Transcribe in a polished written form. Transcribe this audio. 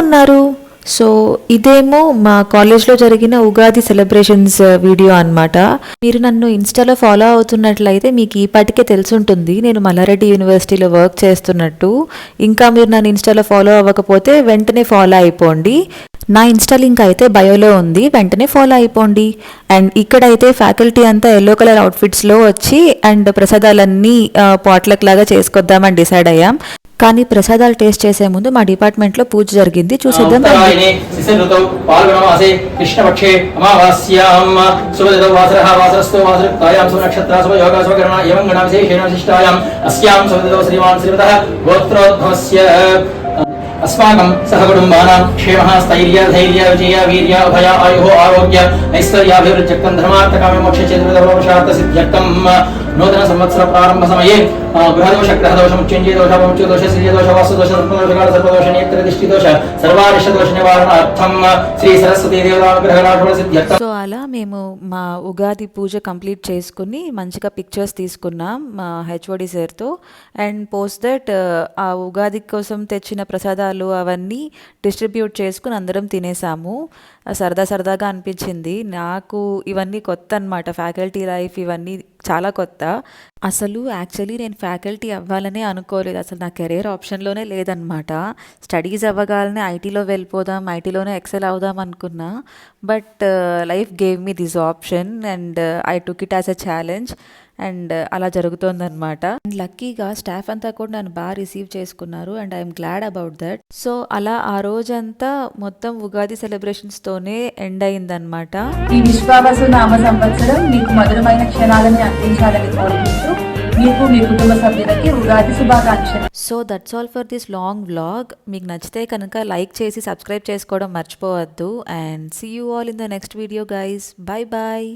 ఉన్నారు? సో ఇదేమో మా కాలేజ్లో జరిగిన ఉగాది సెలబ్రేషన్స్ వీడియో అన్నమాట. మీరు నన్ను ఇన్స్టాలో ఫాలో అవుతున్నట్లయితే మీకు ఈ పాటికే తెలుసుంటుంది నేను మల్లారెడ్డి యూనివర్సిటీలో వర్క్ చేస్తున్నట్టు. ఇంకా మీరు నన్ను ఇన్స్టాలో ఫాలో అవ్వకపోతే వెంటనే ఫాలో అయిపోండి. నా ఇన్స్టా లింక్ అయితే బయోలో ఉంది, వెంటనే ఫాలో అయిపోండి. అండ్ ఇక్కడైతే ఫ్యాకల్టీ అంతా ఎల్లో కలర్ అవుట్ఫిట్స్లో వచ్చి అండ్ ప్రసాదాలన్నీ పాట్లక్ లాగా చేసుకొద్దామని డిసైడ్ అయ్యాం. కానీ ప్రసాదాలు టేస్ట్ చేసే ముందు మా డిపార్ట్మెంట్లో పూజ జరిగింది, చూసేద్దాం. अस्माकं सहकुटुम्बानां क्षेमः स्थैर्य धैर्य विजय वीर्य अभय आयुः आरोग्य ऐश्वर्याभिवृद्ध्यर्थं धर्मार्थकाममोक्षक्षेत्रदोषार्थसिद्ध्यर्थं नूतन संवत्सर प्रारंभ समये गृहदोष ग्रहदोष मुच्युञ्जय दोष वंशदोष श्रीयदोष वास्तुदोष सर्पदोष सर्पदोष नेत्रदृष्टिदोष सर्वारिष्टदोष निवारणार्थं श्री सरस्वती देवतानुग्रहराशुल सिद्ध्यर्थं. సో అలా మేము మా ఉగాది పూజ కంప్లీట్ చేసుకుని మంచిగా పిక్చర్స్ తీసుకున్నాం మా హెచ్ఓడి సార్తో. అండ్ పోస్ట్ దట్ ఆ ఉగాది కోసం తెచ్చిన ప్రసాదాలు అవన్నీ డిస్ట్రిబ్యూట్ చేసుకుని అందరం తినేసాము. సరదాగా అనిపించింది. నాకు ఇవన్నీ కొత్త అనమాట, ఫ్యాకల్టీ లైఫ్ ఇవన్నీ చాలా కొత్త. అసలు యాక్చువల్లీ నేను ఫ్యాకల్టీ అవ్వాలనే అనుకోలేదు, అసలు నా కెరీర్ ఆప్షన్లోనే లేదనమాట. స్టడీస్ అవ్వగానే ఐటీలో వెళ్ళిపోదాం, ఐటీలోనే ఎక్సెల్ అవుదాం అనుకున్నా. But life gave me this option and I took it as a challenge. And అలా జరుగుతోందనమాట. అండ్ లక్కీగా స్టాఫ్ అంతా కూడా నన్ను బాగా రిసీవ్ చేసుకున్నారు and I'm glad about that. So అలా ఆ రోజంతా మొత్తం ఉగాది సెలబ్రేషన్స్తోనే ఎండ్ అయిందనమాట. ఈ విశ్వావసు నామ సంవత్సరం మీకు మధురమైన క్షణాలను అందించాలని కోరుకుంటూ మీకు మీ కుటుంబ సభ్యులకి ఉగాది శుభాకాంక్షలు. So that's all for this long vlog. మీకు నచ్చితే కనుక లైక్ చేసి సబ్స్క్రైబ్ చేసుకోవడం మర్చిపోవద్దు. And see you all in the next video guys. Bye bye.